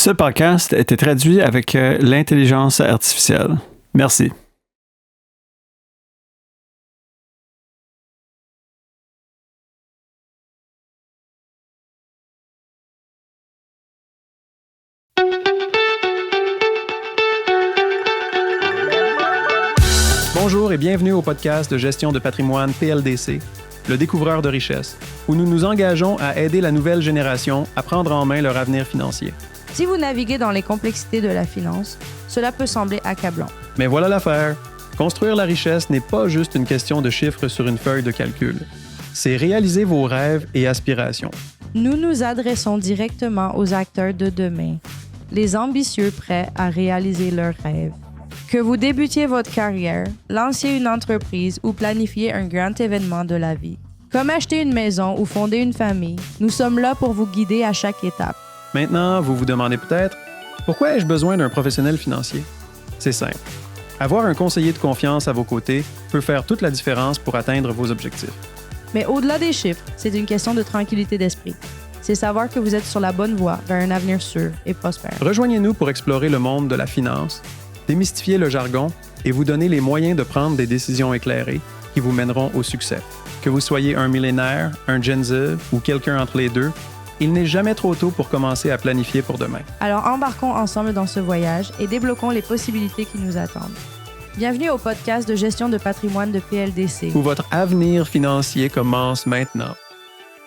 Ce podcast a été traduit avec l'intelligence artificielle. Merci. Bonjour et bienvenue au podcast de gestion de patrimoine PLDC, le découvreur de richesses, où nous nous engageons à aider la nouvelle génération à prendre en main leur avenir financier. Si vous naviguez dans les complexités de la finance, cela peut sembler accablant. Mais voilà l'affaire. Construire la richesse n'est pas juste une question de chiffres sur une feuille de calcul. C'est réaliser vos rêves et aspirations. Nous nous adressons directement aux acteurs de demain, les ambitieux prêts à réaliser leurs rêves. Que vous débutiez votre carrière, lanciez une entreprise ou planifiez un grand événement de la vie. Comme acheter une maison ou fonder une famille, nous sommes là pour vous guider à chaque étape. Maintenant, vous vous demandez peut-être, pourquoi ai-je besoin d'un professionnel financier? C'est simple. Avoir un conseiller de confiance à vos côtés peut faire toute la différence pour atteindre vos objectifs. Mais au-delà des chiffres, c'est une question de tranquillité d'esprit. C'est savoir que vous êtes sur la bonne voie vers un avenir sûr et prospère. Rejoignez-nous pour explorer le monde de la finance, démystifier le jargon et vous donner les moyens de prendre des décisions éclairées qui vous mèneront au succès. Que vous soyez un millénaire, un Gen Z ou quelqu'un entre les deux, il n'est jamais trop tôt pour commencer à planifier pour demain. Alors embarquons ensemble dans ce voyage et débloquons les possibilités qui nous attendent. Bienvenue au podcast de gestion de patrimoine de PLDC. Où votre avenir financier commence maintenant.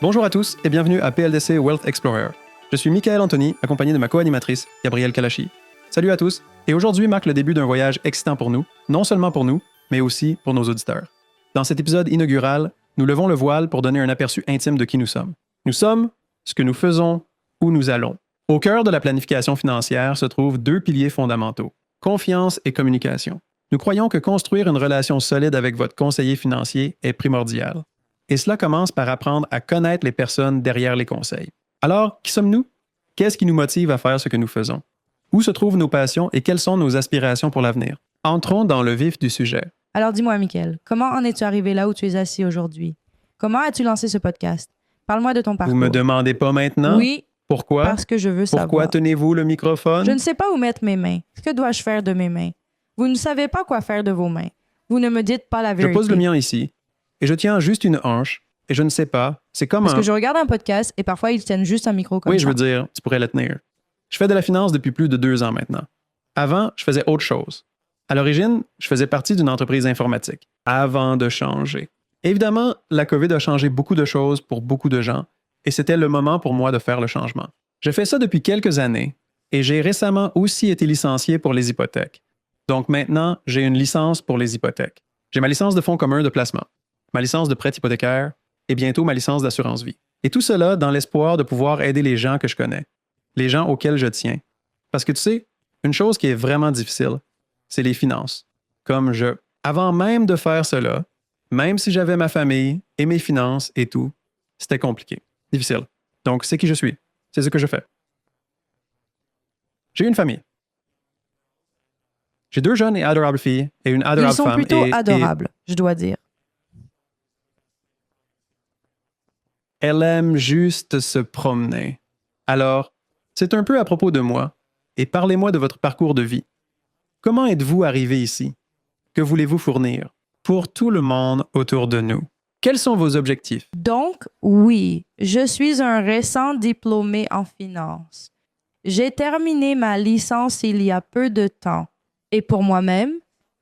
Bonjour à tous et bienvenue à PLDC Wealth Explorer. Je suis Michael Anthony, accompagné de ma co-animatrice, Gabrielle Kalachi. Salut à tous, et aujourd'hui marque le début d'un voyage excitant pour nous, non seulement pour nous, mais aussi pour nos auditeurs. Dans cet épisode inaugural, nous levons le voile pour donner un aperçu intime de qui nous sommes. Nous sommes ce que nous faisons, où nous allons. Au cœur de la planification financière se trouvent deux piliers fondamentaux, confiance et communication. Nous croyons que construire une relation solide avec votre conseiller financier est primordial. Et cela commence par apprendre à connaître les personnes derrière les conseils. Alors, qui sommes-nous? Qu'est-ce qui nous motive à faire ce que nous faisons? Où se trouvent nos passions et quelles sont nos aspirations pour l'avenir? Entrons dans le vif du sujet. Alors dis-moi, Michael, comment en es-tu arrivé là où tu es assis aujourd'hui? Comment as-tu lancé ce podcast? Parle-moi de ton parcours. Vous me demandez pas maintenant? Oui. Pourquoi? Parce que je veux savoir. Pourquoi tenez-vous le microphone? Je ne sais pas où mettre mes mains. Que dois-je faire de mes mains? Vous ne savez pas quoi faire de vos mains. Vous ne me dites pas la vérité. Je pose le mien ici, et je tiens juste une hanche, et je ne sais pas, c'est comme Parce que je regarde un podcast et parfois ils tiennent juste un micro comme ça. Oui, je veux dire, tu pourrais le tenir. Je fais de la finance depuis plus de 2 ans maintenant. Avant, je faisais autre chose. À l'origine, je faisais partie d'une entreprise informatique, avant de changer. Évidemment, la COVID a changé beaucoup de choses pour beaucoup de gens, et c'était le moment pour moi de faire le changement. J'ai fait ça depuis quelques années, et j'ai récemment aussi été licencié pour les hypothèques. Donc maintenant, j'ai une licence pour les hypothèques. J'ai ma licence de fonds communs de placement, ma licence de prêt hypothécaire, et bientôt ma licence d'assurance vie. Et tout cela dans l'espoir de pouvoir aider les gens que je connais, les gens auxquels je tiens. Parce que tu sais, une chose qui est vraiment difficile, c'est les finances. Avant même de faire cela, même si j'avais ma famille et mes finances et tout, c'était compliqué, difficile. Donc, c'est qui je suis. C'est ce que je fais. J'ai une famille. J'ai 2 jeunes et adorables filles et une adorable Ils sont femme. plutôt adorables, je dois dire. Elle aime juste se promener. Alors, c'est un peu à propos de moi, et parlez-moi de votre parcours de vie. Comment êtes-vous arrivé ici? Que voulez-vous fournir? Pour tout le monde autour de nous. Quels sont vos objectifs? Donc, oui, je suis un récent diplômé en finance. J'ai terminé ma licence il y a peu de temps. Et pour moi-même,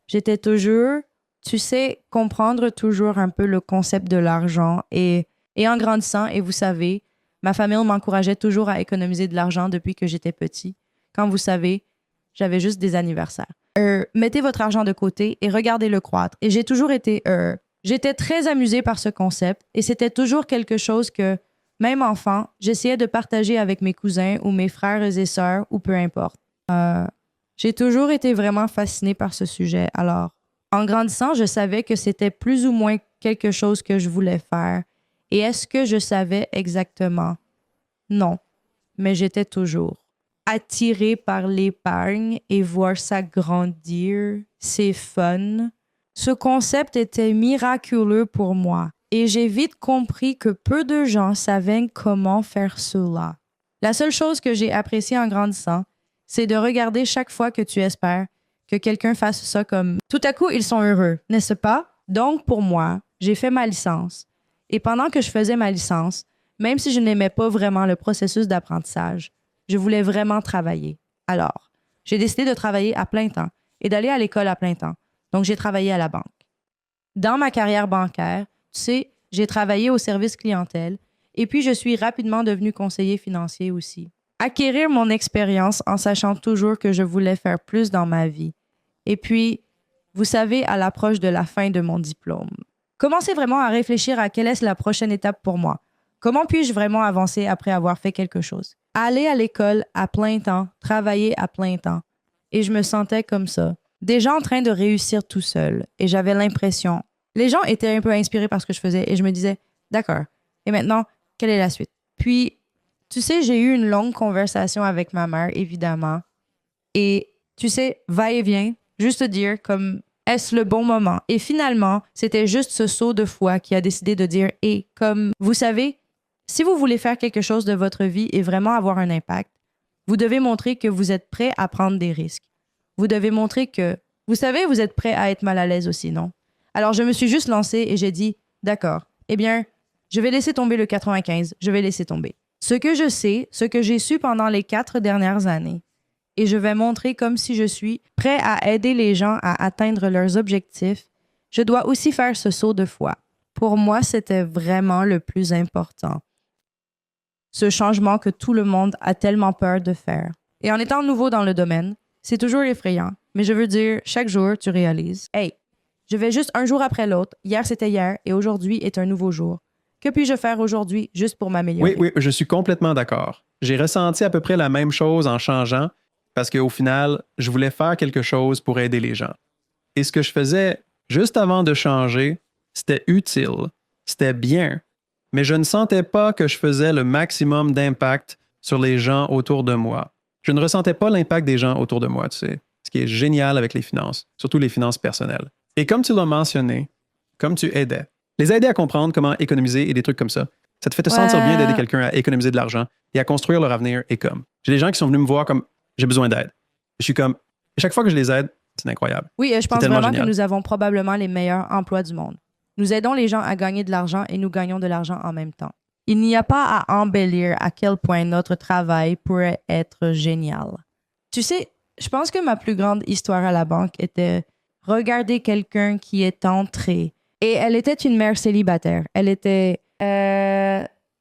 j'étais toujours, tu sais, comprendre toujours un peu le concept de l'argent. Et en grandissant, et vous savez, ma famille m'encourageait toujours à économiser de l'argent depuis que j'étais petit. Comme vous savez, j'avais juste des anniversaires. Mettez votre argent de côté et regardez-le croître. Et j'ai toujours été... J'étais très amusée par ce concept et c'était toujours quelque chose que, même enfant, j'essayais de partager avec mes cousins ou mes frères et sœurs ou peu importe. J'ai toujours été vraiment fascinée par ce sujet. Alors, en grandissant, je savais que c'était plus ou moins quelque chose que je voulais faire. Et est-ce que je savais exactement? Non, mais j'étais toujours attirée par l'épargne et voir ça grandir. C'est fun. Ce concept était miraculeux pour moi et j'ai vite compris que peu de gens savaient comment faire cela. La seule chose que j'ai appréciée en grandissant, c'est de regarder chaque fois que tu espères que quelqu'un fasse ça comme tout à coup, ils sont heureux, n'est-ce pas? Donc, pour moi, j'ai fait ma licence. Et pendant que je faisais ma licence, même si je n'aimais pas vraiment le processus d'apprentissage, je voulais vraiment travailler. Alors, j'ai décidé de travailler à plein temps et d'aller à l'école à plein temps. Donc, j'ai travaillé à la banque. Dans ma carrière bancaire, tu sais, j'ai travaillé au service clientèle et puis je suis rapidement devenu conseiller financier aussi. Acquérir mon expérience en sachant toujours que je voulais faire plus dans ma vie. Et puis, vous savez, à l'approche de la fin de mon diplôme, commencer vraiment à réfléchir à quelle est la prochaine étape pour moi. Comment puis-je vraiment avancer après avoir fait quelque chose? Aller à l'école à plein temps, travailler à plein temps. Et je me sentais comme ça, déjà en train de réussir tout seul. Et j'avais l'impression, les gens étaient un peu inspirés par ce que je faisais et je me disais, d'accord, et maintenant, quelle est la suite? Puis, tu sais, j'ai eu une longue conversation avec ma mère, évidemment. Et, tu sais, va-et-vient, juste te dire comme, est-ce le bon moment? Et finalement, c'était juste ce saut de foi qui a décidé de dire, et comme, vous savez, si vous voulez faire quelque chose de votre vie et vraiment avoir un impact, vous devez montrer que vous êtes prêt à prendre des risques. Vous devez montrer que, vous savez, vous êtes prêt à être mal à l'aise aussi, non? Alors, je me suis juste lancée et j'ai dit, d'accord, eh bien, je vais laisser tomber le 95, je vais laisser tomber. Ce que je sais, ce que j'ai su pendant les 4 dernières années, et je vais montrer comme si je suis prêt à aider les gens à atteindre leurs objectifs, je dois aussi faire ce saut de foi. Pour moi, c'était vraiment le plus important. Ce changement que tout le monde a tellement peur de faire. Et en étant nouveau dans le domaine, c'est toujours effrayant. Mais je veux dire, chaque jour, tu réalises, hey, je vais juste un jour après l'autre. Hier, c'était hier et aujourd'hui est un nouveau jour. Que puis-je faire aujourd'hui juste pour m'améliorer? Oui, je suis complètement d'accord. J'ai ressenti à peu près la même chose en changeant parce qu'au final, je voulais faire quelque chose pour aider les gens. Et ce que je faisais juste avant de changer, c'était utile, c'était bien, mais je ne sentais pas que je faisais le maximum d'impact sur les gens autour de moi. Je ne ressentais pas l'impact des gens autour de moi, tu sais, ce qui est génial avec les finances, surtout les finances personnelles. Et comme tu l'as mentionné, comme tu aidais, les aider à comprendre comment économiser et des trucs comme ça te fait te sentir bien d'aider quelqu'un à économiser de l'argent et à construire leur avenir. Et comme, j'ai des gens qui sont venus me voir comme, j'ai besoin d'aide. Je suis comme, chaque fois que je les aide, c'est incroyable. Oui, je pense vraiment vraiment génial. que nous avons probablement les meilleurs emplois du monde. Nous aidons les gens à gagner de l'argent et nous gagnons de l'argent en même temps. Il n'y a pas à embellir à quel point notre travail pourrait être génial. Tu sais, je pense que ma plus grande histoire à la banque était regarder quelqu'un qui est entré. Et elle était une mère célibataire. Elle était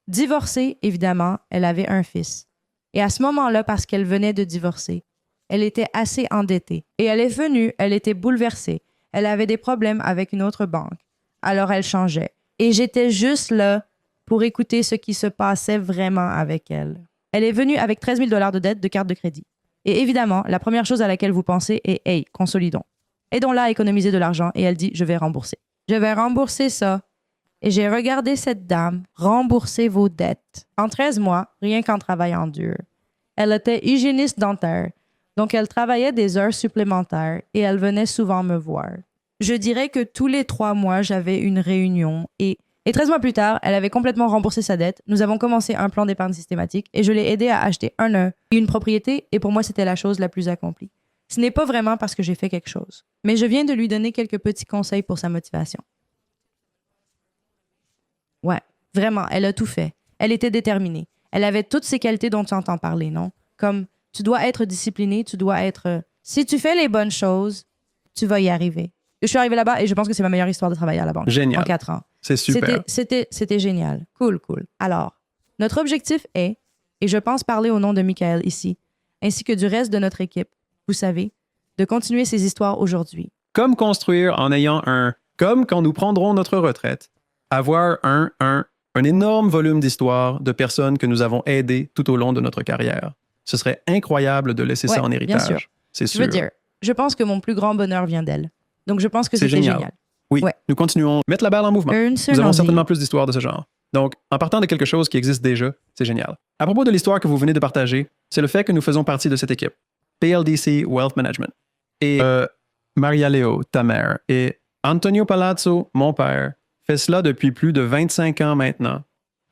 divorcée, évidemment. Elle avait un fils. Et à ce moment-là, parce qu'elle venait de divorcer, elle était assez endettée. Et elle est venue, elle était bouleversée. Elle avait des problèmes avec une autre banque. Alors elle changeait. Et j'étais juste là pour écouter ce qui se passait vraiment avec elle. Elle est venue avec 13 000 $ de dette de carte de crédit. Et évidemment, la première chose à laquelle vous pensez est « Hey, consolidons. Aidons-la à économiser de l'argent. » Et elle dit « Je vais rembourser. Je vais rembourser ça. » Et j'ai regardé cette dame rembourser vos dettes. En 13 mois, rien qu'en travaillant dur. Elle était hygiéniste dentaire. Donc, elle travaillait des heures supplémentaires et elle venait souvent me voir. Je dirais que tous les 3 mois, j'avais une réunion et 13 mois plus tard, elle avait complètement remboursé sa dette. Nous avons commencé un plan d'épargne systématique et je l'ai aidée à acheter une propriété et pour moi, c'était la chose la plus accomplie. Ce n'est pas vraiment parce que j'ai fait quelque chose, mais je viens de lui donner quelques petits conseils pour sa motivation. Ouais, vraiment, elle a tout fait. Elle était déterminée. Elle avait toutes ces qualités dont tu entends parler, non? Comme, tu dois être discipliné, tu dois être... Si tu fais les bonnes choses, tu vas y arriver. Je suis arrivée là-bas et je pense que c'est ma meilleure histoire de travailler à la banque. Génial. En 4 ans. C'est super. C'était génial. Cool. Alors, notre objectif est, et je pense parler au nom de Michael ici, ainsi que du reste de notre équipe, vous savez, de continuer ces histoires aujourd'hui. Comme construire en ayant comme quand nous prendrons notre retraite, avoir un énorme volume d'histoires de personnes que nous avons aidées tout au long de notre carrière. Ce serait incroyable de laisser ça en héritage. Bien sûr. C'est sûr. Je veux dire, je pense que mon plus grand bonheur vient d'elle. Donc, je pense que c'était génial. Oui, Ouais. Nous continuons à mettre la balle en mouvement. Nous avons certainement plus d'histoires de ce genre. Donc, en partant de quelque chose qui existe déjà, c'est génial. À propos de l'histoire que vous venez de partager, c'est le fait que nous faisons partie de cette équipe. PLDC Wealth Management. Et Maria Leo, ta mère, et Antonio Palazzo, mon père, fait cela depuis plus de 25 ans maintenant.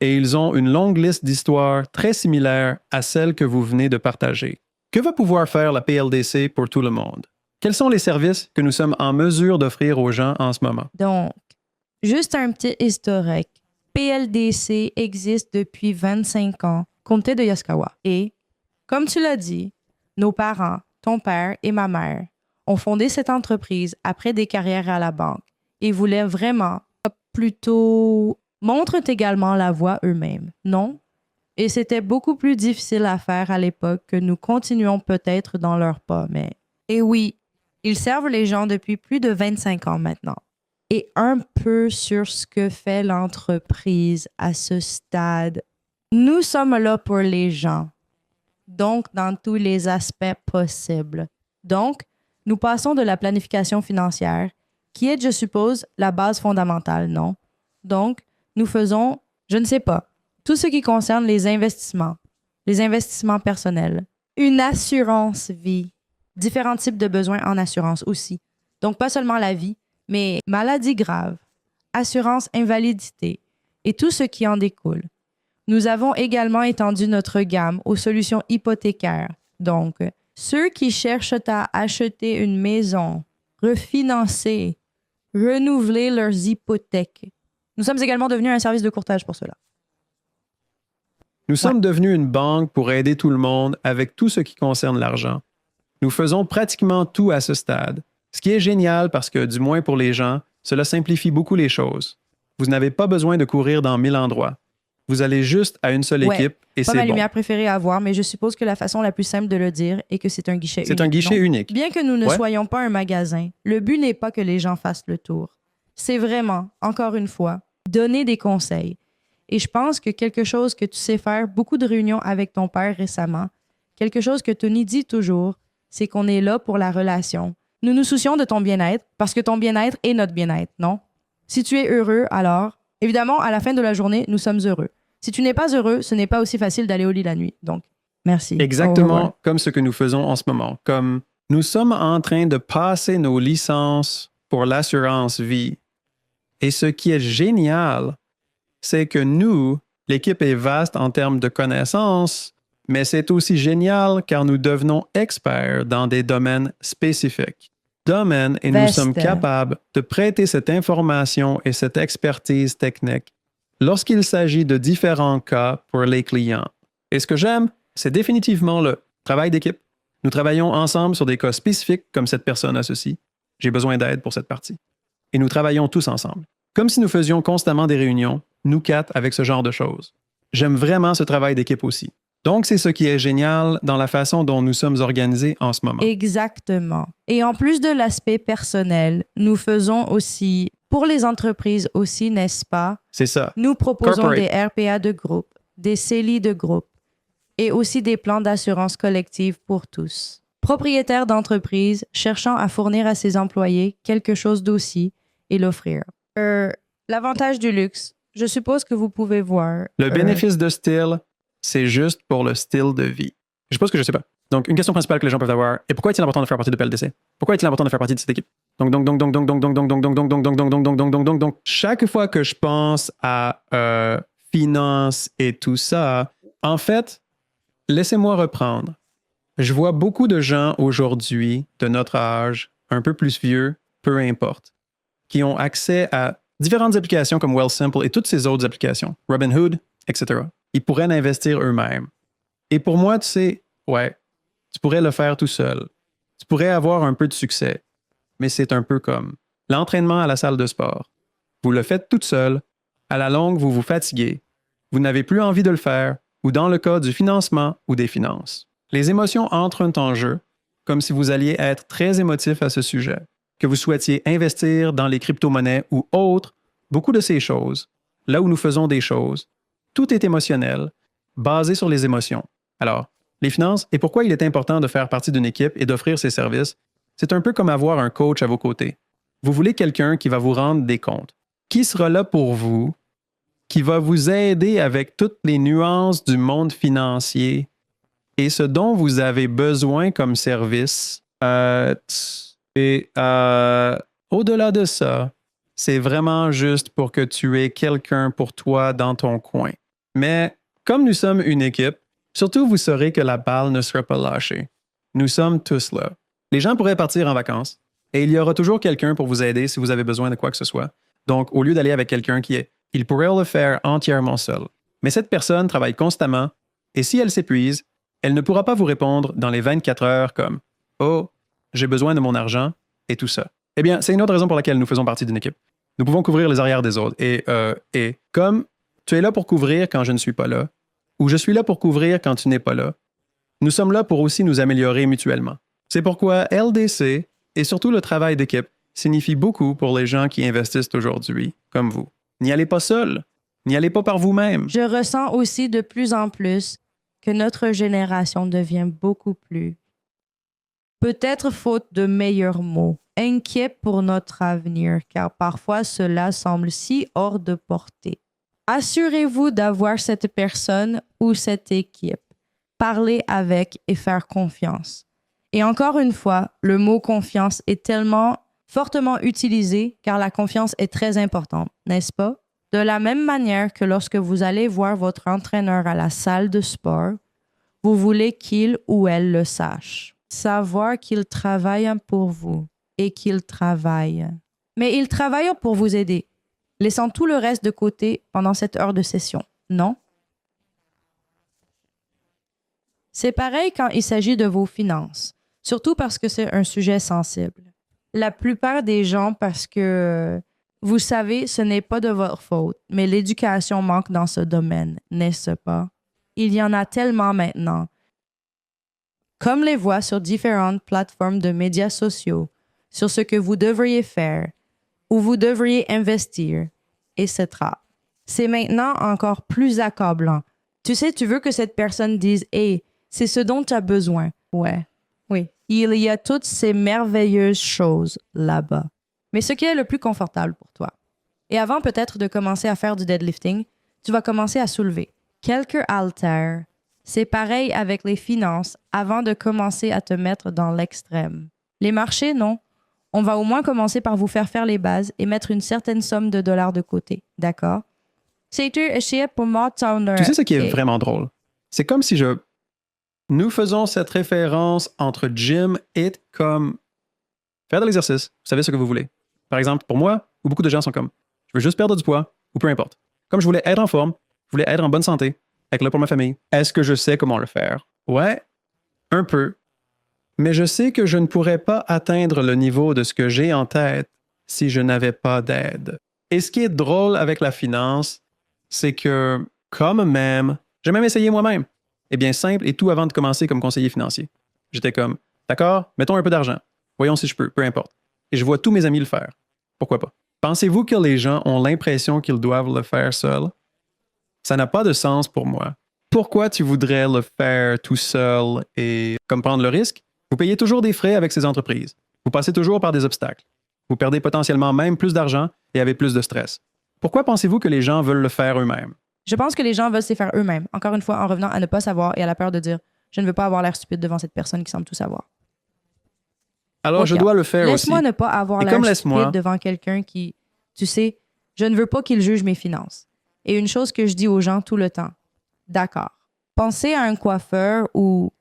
et ils ont une longue liste d'histoires très similaires à celle que vous venez de partager. Que va pouvoir faire la PLDC pour tout le monde? Quels sont les services que nous sommes en mesure d'offrir aux gens en ce moment? Donc, juste un petit historique. PLDC existe depuis 25 ans, comté de Yaskawa. Et, comme tu l'as dit, nos parents, ton père et ma mère, ont fondé cette entreprise après des carrières à la banque et voulaient vraiment plutôt montrent également la voie eux-mêmes, non? Et c'était beaucoup plus difficile à faire à l'époque que nous continuons peut-être dans leurs pas, mais... Et oui, ils servent les gens depuis plus de 25 ans maintenant. Et un peu sur ce que fait l'entreprise à ce stade. Nous sommes là pour les gens. Donc, dans tous les aspects possibles. Donc, nous passons de la planification financière, qui est, je suppose, la base fondamentale, non? Donc, nous faisons, je ne sais pas, tout ce qui concerne les investissements personnels, une assurance vie, différents types de besoins en assurance aussi. Donc, pas seulement la vie, mais maladie grave, assurance invalidité et tout ce qui en découle. Nous avons également étendu notre gamme aux solutions hypothécaires. Donc, ceux qui cherchent à acheter une maison, refinancer, renouveler leurs hypothèques. Nous sommes également devenus un service de courtage pour cela. Nous sommes devenus une banque pour aider tout le monde avec tout ce qui concerne l'argent. Nous faisons pratiquement tout à ce stade, ce qui est génial parce que, du moins pour les gens, cela simplifie beaucoup les choses. Vous n'avez pas besoin de courir dans 1000 endroits. Vous allez juste à une seule équipe et c'est pas ma bon. lumière préférée à avoir, mais je suppose que la façon la plus simple de le dire est que c'est un guichet unique. C'est un guichet unique. Bien que nous ne soyons pas un magasin, le but n'est pas que les gens fassent le tour. C'est vraiment, encore une fois, donner des conseils. Et je pense que quelque chose que tu sais faire, beaucoup de réunions avec ton père récemment, quelque chose que Tony dit toujours, c'est qu'on est là pour la relation. Nous nous soucions de ton bien-être parce que ton bien-être est notre bien-être, non? Si tu es heureux, alors, évidemment, à la fin de la journée, nous sommes heureux. Si tu n'es pas heureux, ce n'est pas aussi facile d'aller au lit la nuit. Donc, merci. Exactement comme ce que nous faisons en ce moment. Comme nous sommes en train de passer nos licences pour l'assurance vie. Et ce qui est génial, c'est que nous, l'équipe est vaste en termes de connaissances, mais c'est aussi génial car nous devenons experts dans des domaines spécifiques. Nous sommes capables de prêter cette information et cette expertise technique lorsqu'il s'agit de différents cas pour les clients. Et ce que j'aime, c'est définitivement le travail d'équipe. Nous travaillons ensemble sur des cas spécifiques comme cette personne a ceci. J'ai besoin d'aide pour cette partie. Et nous travaillons tous ensemble. Comme si nous faisions constamment des réunions, nous quatre, avec ce genre de choses. J'aime vraiment ce travail d'équipe aussi. Donc, c'est ce qui est génial dans la façon dont nous sommes organisés en ce moment. Exactement. Et en plus de l'aspect personnel, nous faisons aussi, pour les entreprises aussi, n'est-ce pas? C'est ça. Nous proposons Corporate. des RPA de groupe, des CELI de groupe et aussi des plans d'assurance collective pour tous. Propriétaires d'entreprises cherchant à fournir à ses employés quelque chose d'aussi et l'offrir. L'avantage du luxe, je suppose que vous pouvez voir. Le bénéfice de style, c'est juste pour le style de vie. Je suppose que je sais pas. Donc, une question principale que les gens peuvent avoir est pourquoi est-il important de faire partie de PLDC? Pourquoi est-il important de faire partie de cette équipe? Donc, chaque fois que je pense à finance et tout ça, en fait, laissez-moi reprendre. Je vois beaucoup de gens aujourd'hui de notre âge, un peu plus vieux, peu importe, qui ont accès à différentes applications comme Wealthsimple et toutes ces autres applications, Robinhood, etc. Ils pourraient l'investir eux-mêmes. Et pour moi, tu sais, tu pourrais le faire tout seul. Tu pourrais avoir un peu de succès. Mais c'est un peu comme l'entraînement à la salle de sport. Vous le faites toute seule. À la longue, vous vous fatiguez. Vous n'avez plus envie de le faire, ou dans le cas du financement ou des finances. Les émotions entrent en jeu, comme si vous alliez être très émotif à ce sujet, que vous souhaitiez investir dans les crypto-monnaies ou autres, beaucoup de ces choses, là où nous faisons des choses, tout est émotionnel, basé sur les émotions. Alors, les finances et pourquoi il est important de faire partie d'une équipe et d'offrir ses services, c'est un peu comme avoir un coach à vos côtés. Vous voulez quelqu'un qui va vous rendre des comptes, qui sera là pour vous, qui va vous aider avec toutes les nuances du monde financier et ce dont vous avez besoin comme service. Au-delà de ça, c'est vraiment juste pour que tu aies quelqu'un pour toi dans ton coin. Mais comme nous sommes une équipe, surtout vous saurez que la balle ne sera pas lâchée. Nous sommes tous là. Les gens pourraient partir en vacances et il y aura toujours quelqu'un pour vous aider si vous avez besoin de quoi que ce soit. Donc, au lieu d'aller avec quelqu'un il pourrait le faire entièrement seul. Mais cette personne travaille constamment et si elle s'épuise, elle ne pourra pas vous répondre dans les 24 heures comme « Oh, j'ai besoin de mon argent » et tout ça. Eh bien, c'est une autre raison pour laquelle nous faisons partie d'une équipe. Nous pouvons couvrir les arrières des autres. Et comme tu es là pour couvrir quand je ne suis pas là, ou je suis là pour couvrir quand tu n'es pas là, nous sommes là pour aussi nous améliorer mutuellement. C'est pourquoi LDC et surtout le travail d'équipe signifie beaucoup pour les gens qui investissent aujourd'hui, comme vous. N'y allez pas seul, n'y allez pas par vous-même. Je ressens aussi de plus en plus que notre génération devient beaucoup plus, peut-être faute de meilleurs mots, inquiet pour notre avenir, car parfois cela semble si hors de portée. Assurez-vous d'avoir cette personne ou cette équipe. Parler avec et faire confiance. Et encore une fois, le mot confiance est tellement fortement utilisé car la confiance est très importante, n'est-ce pas? De la même manière que lorsque vous allez voir votre entraîneur à la salle de sport, vous voulez qu'il ou elle le sache. Savoir qu'il travaille pour vous et qu'il travaille. Mais il travaille pour vous aider, laissant tout le reste de côté pendant cette heure de session, non? C'est pareil quand il s'agit de vos finances, surtout parce que c'est un sujet sensible. La plupart des gens, parce que, vous savez, ce n'est pas de votre faute, mais l'éducation manque dans ce domaine, n'est-ce pas? Il y en a tellement maintenant. Comme les voix sur différentes plateformes de médias sociaux, sur ce que vous devriez faire, où vous devriez investir, etc. C'est maintenant encore plus accablant. Tu sais, tu veux que cette personne dise « Hey, c'est ce dont tu as besoin. » Ouais, oui. Il y a toutes ces merveilleuses choses là-bas. Mais ce qui est le plus confortable pour toi. Et avant peut-être de commencer à faire du deadlifting, tu vas commencer à soulever quelques haltères. C'est pareil avec les finances avant de commencer à te mettre dans l'extrême. Les marchés, non. On va au moins commencer par vous faire les bases et mettre une certaine somme de dollars de côté. D'accord? Tu sais ce qui est vraiment drôle? C'est comme si Nous faisons cette référence entre gym et comme faire de l'exercice. Vous savez ce que vous voulez. Par exemple, pour moi, où beaucoup de gens sont comme je veux juste perdre du poids ou peu importe. Comme je voulais être en forme, je voulais être en bonne santé, être là pour ma famille. Est-ce que je sais comment le faire? Ouais, un peu. Mais je sais que je ne pourrais pas atteindre le niveau de ce que j'ai en tête si je n'avais pas d'aide. Et ce qui est drôle avec la finance, c'est que, j'ai même essayé moi-même. Eh bien, simple et tout avant de commencer comme conseiller financier. J'étais comme, d'accord, mettons un peu d'argent. Voyons si je peux, peu importe. Et je vois tous mes amis le faire. Pourquoi pas? Pensez-vous que les gens ont l'impression qu'ils doivent le faire seuls? Ça n'a pas de sens pour moi. Pourquoi tu voudrais le faire tout seul et comme prendre le risque? Vous payez toujours des frais avec ces entreprises. Vous passez toujours par des obstacles. Vous perdez potentiellement même plus d'argent et avez plus de stress. Pourquoi pensez-vous que les gens veulent le faire eux-mêmes? Je pense que les gens veulent se les faire eux-mêmes. Encore une fois, en revenant à ne pas savoir et à la peur de dire « Je ne veux pas avoir l'air stupide devant cette personne qui semble tout savoir. » Alors, je dois le faire aussi. Laisse-moi ne pas avoir l'air stupide devant quelqu'un qui, tu sais, je ne veux pas qu'il juge mes finances. Et une chose que je dis aux gens tout le temps, d'accord. Pensez à un coiffeur ou,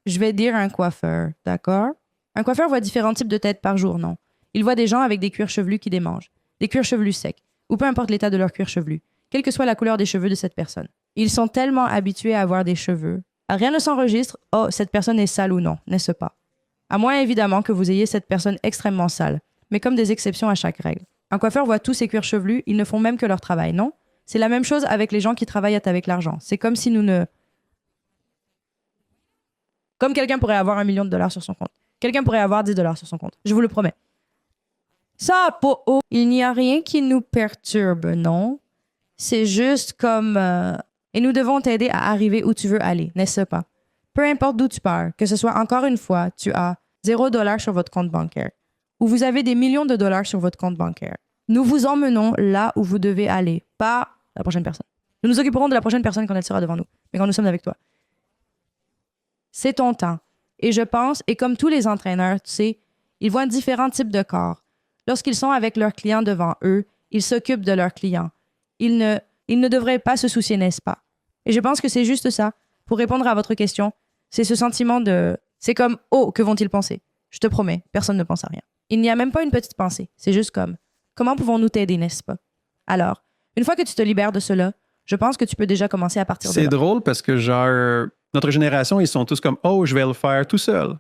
je vais dire un coiffeur, d'accord? Un coiffeur voit différents types de têtes par jour, non? Il voit des gens avec des cuirs chevelus qui démangent, des cuirs chevelus secs, ou peu importe l'état de leur cuir chevelu, quelle que soit la couleur des cheveux de cette personne. Ils sont tellement habitués à avoir des cheveux. Rien ne s'enregistre, oh, cette personne est sale ou non, n'est-ce pas? À moins évidemment que vous ayez cette personne extrêmement sale, mais comme des exceptions à chaque règle. Un coiffeur voit tous ses cuirs chevelus, ils ne font même que leur travail, non? C'est la même chose avec les gens qui travaillent avec l'argent. C'est comme si nous ne... Comme quelqu'un pourrait avoir $1 million sur son compte. Quelqu'un pourrait avoir $10 sur son compte. Je vous le promets. Ça, il n'y a rien qui nous perturbe, non? C'est juste comme... Et nous devons t'aider à arriver où tu veux aller, n'est-ce pas? Peu importe d'où tu pars, que ce soit encore une fois, tu as $0 sur votre compte bancaire ou vous avez des millions de dollars sur votre compte bancaire. Nous vous emmenons là où vous devez aller, pas la prochaine personne. Nous nous occuperons de la prochaine personne quand elle sera devant nous, mais quand nous sommes avec toi. C'est ton temps. Et je pense, et comme tous les entraîneurs, tu sais, ils voient différents types de corps. Lorsqu'ils sont avec leurs clients devant eux, ils s'occupent de leurs clients. Ils ne devraient pas se soucier, n'est-ce pas? Et je pense que c'est juste ça. Pour répondre à votre question, c'est ce sentiment de... C'est comme, oh, que vont-ils penser? Je te promets, personne ne pense à rien. Il n'y a même pas une petite pensée. C'est juste comme, comment pouvons-nous t'aider, n'est-ce pas? Alors, une fois que tu te libères de cela, je pense que tu peux déjà commencer à partir de là. C'est drôle parce que, genre, notre génération, ils sont tous comme, oh, je vais le faire tout seul.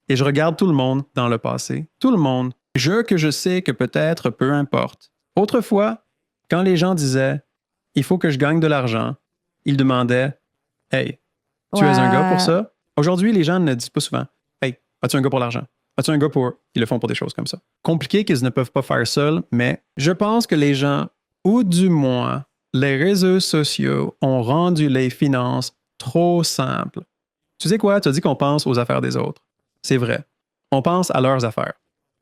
Et je regarde tout le monde dans le passé. Tout le monde. Que je sais que peut-être, peu importe. Autrefois, quand les gens disaient, il faut que je gagne de l'argent, ils demandaient, hey, tu es un gars pour ça? Aujourd'hui, les gens ne disent pas souvent, hey, as-tu un gars pour l'argent? As-tu un gars pour... Ils le font pour des choses comme ça. Compliqué qu'ils ne peuvent pas faire seuls, mais je pense que les gens, ou du moins les réseaux sociaux, ont rendu les finances trop simples. Tu sais quoi? Tu as dit qu'on pense aux affaires des autres. C'est vrai. On pense à leurs affaires.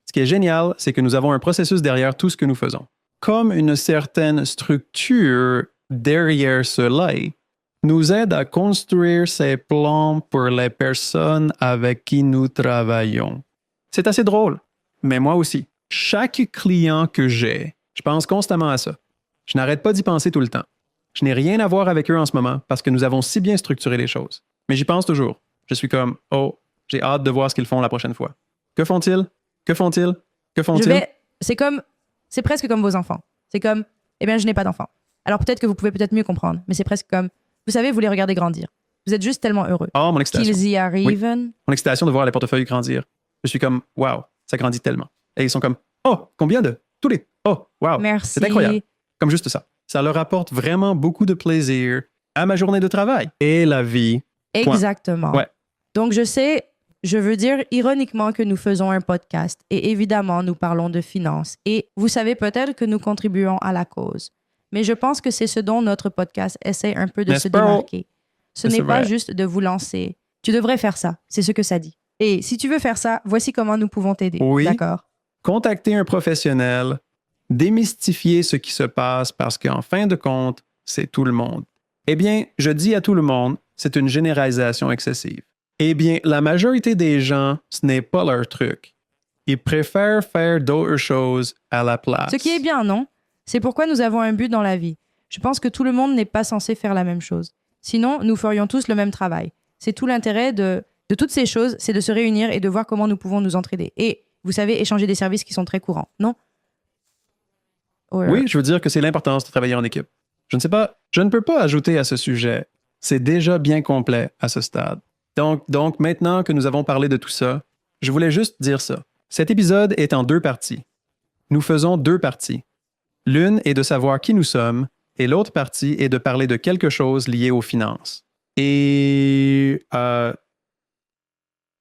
Ce qui est génial, c'est que nous avons un processus derrière tout ce que nous faisons. Comme une certaine structure derrière cela nous aide à construire ces plans pour les personnes avec qui nous travaillons. C'est assez drôle, mais moi aussi. Chaque client que j'ai, je pense constamment à ça. Je n'arrête pas d'y penser tout le temps. Je n'ai rien à voir avec eux en ce moment parce que nous avons si bien structuré les choses. Mais j'y pense toujours. Je suis comme, oh, j'ai hâte de voir ce qu'ils font la prochaine fois. Que font-ils? Que font-ils? Que font-ils? C'est presque comme vos enfants. C'est comme, eh bien, je n'ai pas d'enfants. Alors peut-être que vous pouvez peut-être mieux comprendre, mais c'est presque comme, vous savez, vous les regardez grandir. Vous êtes juste tellement heureux Oh, mon excitation. qu'ils y arrivent. Oui. Mon excitation de voir les portefeuilles grandir. Je suis comme, wow, ça grandit tellement. Et ils sont comme, oh, combien de? Tous les. Oh, wow. Merci. C'est incroyable. Comme juste ça. Ça leur apporte vraiment beaucoup de plaisir à ma journée de travail et la vie. Exactement. Ouais. Donc, je veux dire ironiquement que nous faisons un podcast et évidemment, nous parlons de finances. Et vous savez peut-être que nous contribuons à la cause. Mais je pense que c'est ce dont notre podcast essaie un peu de se démarquer. Ce n'est pas juste de vous lancer. Tu devrais faire ça. C'est ce que ça dit. Et si tu veux faire ça, voici comment nous pouvons t'aider. Oui. D'accord? Contacter un professionnel, démystifier ce qui se passe parce qu'en fin de compte, c'est tout le monde. Eh bien, je dis à tout le monde, c'est une généralisation excessive. Eh bien, la majorité des gens, ce n'est pas leur truc. Ils préfèrent faire d'autres choses à la place. Ce qui est bien, non? C'est pourquoi nous avons un but dans la vie. Je pense que tout le monde n'est pas censé faire la même chose. Sinon, nous ferions tous le même travail. C'est tout l'intérêt de toutes ces choses, c'est de se réunir et de voir comment nous pouvons nous entraider. Et, vous savez, échanger des services qui sont très courants, non? Oui, je veux dire que c'est l'importance de travailler en équipe. Je ne sais pas, je ne peux pas ajouter à ce sujet. C'est déjà bien complet à ce stade. Donc, maintenant que nous avons parlé de tout ça, je voulais juste dire ça. Cet épisode est en 2 parties. Nous faisons 2 parties. L'une est de savoir qui nous sommes et l'autre partie est de parler de quelque chose lié aux finances. Et